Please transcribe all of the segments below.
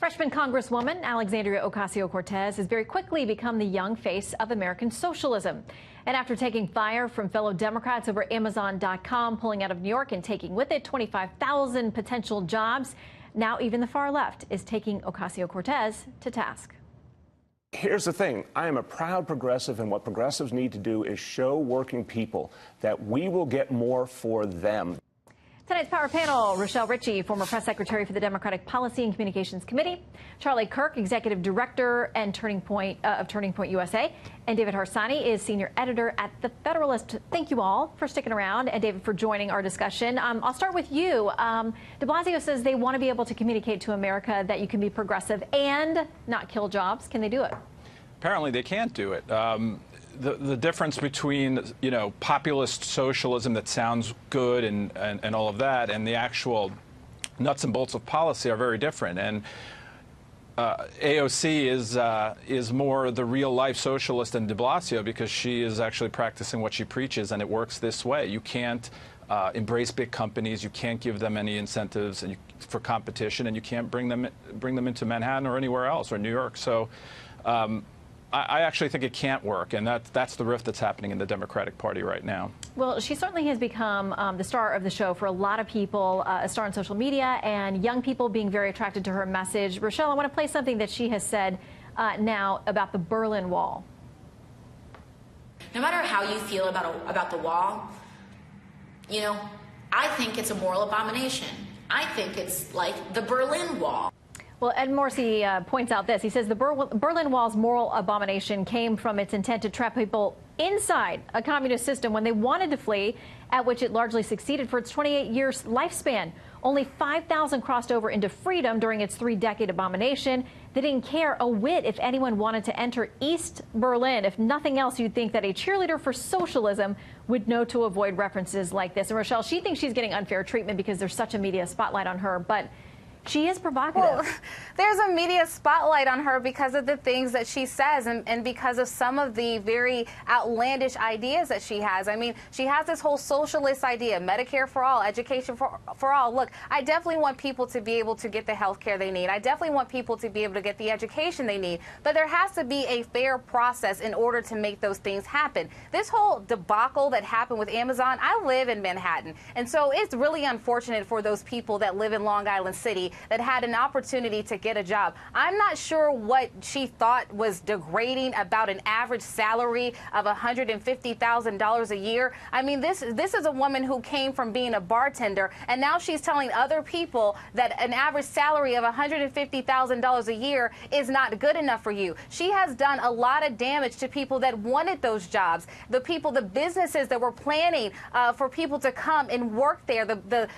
Freshman Congresswoman Alexandria Ocasio Cortez has very quickly become the young face of American socialism. And after taking fire from fellow Democrats over Amazon.com pulling out of New York and taking with it 25,000 potential jobs, now even the far left is taking Ocasio Cortez to task. Here's the thing. I am a proud progressive, and what progressives need to do is show working people that we will get more for them. Tonight's Power Panel, Rochelle Ritchie, former press secretary for the Democratic Policy and Communications Committee, Charlie Kirk, executive director and Turning Point USA, and David Harsanyi is senior editor at The Federalist. Thank you all for sticking around, and David, for joining our discussion. I'll start with you. De Blasio says they want to be able to communicate to America that you can be progressive and not kill jobs. Can they do it? Apparently they can't do it. The difference between, populist socialism that sounds good and all of that, and the actual nuts and bolts of policy are very different. And AOC is more the real-life socialist than de Blasio, because she is actually practicing what she preaches, and it works this way. You can't embrace big companies. You can't give them any incentives for competition, and you can't bring them into Manhattan or anywhere else, or New York. So. I actually think it can't work, and that's the rift that's happening in the Democratic Party right now. Well, she certainly has become the star of the show for a lot of people, a star on social media, and young people being very attracted to her message. Rochelle, I want to play something that she has said now about the Berlin Wall. No matter how you feel about the wall, I think it's a moral abomination. I think it's like the Berlin Wall. Well, Ed Morsi points out this. He says the Berlin Wall's moral abomination came from its intent to trap people inside a communist system when they wanted to flee, at which it largely succeeded for its 28-year lifespan. Only 5,000 crossed over into freedom during its 3-decade abomination. They didn't care a whit if anyone wanted to enter East Berlin. If nothing else, you'd think that a cheerleader for socialism would know to avoid references like this. And Rochelle, she thinks she's getting unfair treatment because there's such a media spotlight on her, but she is provocative. Well, there's a media spotlight on her because of the things that she says and because of some of the very outlandish ideas that she has. I mean, she has this whole socialist idea, Medicare for all, education for all. Look, I definitely want people to be able to get the health care they need. I definitely want people to be able to get the education they need. But there has to be a fair process in order to make those things happen. This whole debacle that happened with Amazon, I live in Manhattan. And so it's really unfortunate for those people that live in Long Island City that had an opportunity to get a job. I'm not sure what she thought was degrading about an average salary of $150,000 a year. I mean, this is a woman who came from being a bartender, and now she's telling other people that an average salary of $150,000 a year is not good enough for you. She has done a lot of damage to people that wanted those jobs, the businesses that were planning for people to come and work there, the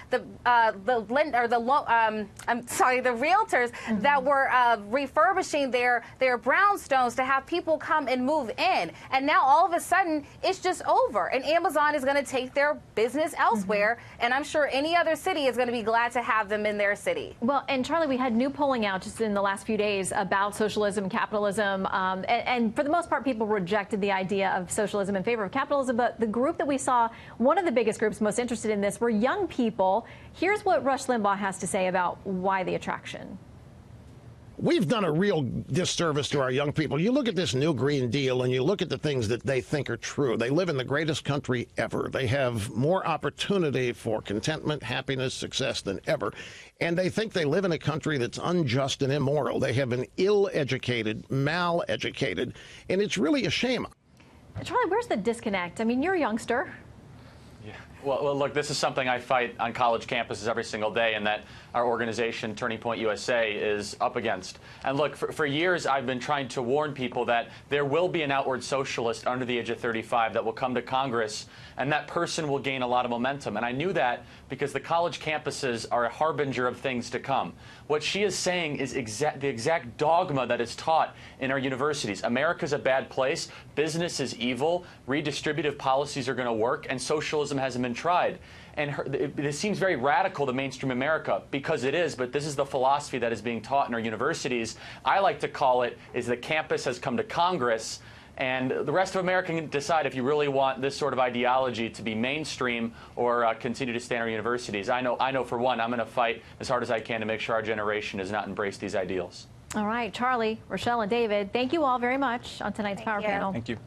realtors that were refurbishing their brownstones to have people come and move in. And now all of a sudden it's just over, and Amazon is going to take their business elsewhere, and I'm sure any other city is going to be glad to have them in their city. Well, and Charlie, we had new polling out just in the last few days about socialism, capitalism, and for the most part people rejected the idea of socialism in favor of capitalism, but the group that we saw, one of the biggest groups most interested in this, were young people. Here's what Rush Limbaugh has to say about why the attraction. We've done a real disservice to our young people. You look at this new Green Deal and you look at the things that they think are true. They live in the greatest country ever. They have more opportunity for contentment, happiness, success than ever. And they think they live in a country that's unjust and immoral. They have been ill-educated, mal-educated, and it's really a shame. Charlie, where's the disconnect? I mean, you're a youngster. Yeah. Well, look, this is something I fight on college campuses every single day, and that our organization, Turning Point USA, is up against. And look, for years I've been trying to warn people that there will be an outward socialist under the age of 35 that will come to Congress, and that person will gain a lot of momentum. And I knew that because the college campuses are a harbinger of things to come. What she is saying is the exact dogma that is taught in our universities. America's a bad place, business is evil, redistributive policies are going to work, and socialism hasn't been tried. And it seems very radical to mainstream America, because it is, but this is the philosophy that is being taught in our universities. I like to call it is the campus has come to Congress, And the rest of America can decide if you really want this sort of ideology to be mainstream or continue to stay in our universities. I know for one, I'm going to fight as hard as I can to make sure our generation does not embrace these ideals. All right, Charlie, Rochelle, and David, thank you all very much on tonight's Power Panel. Thank you.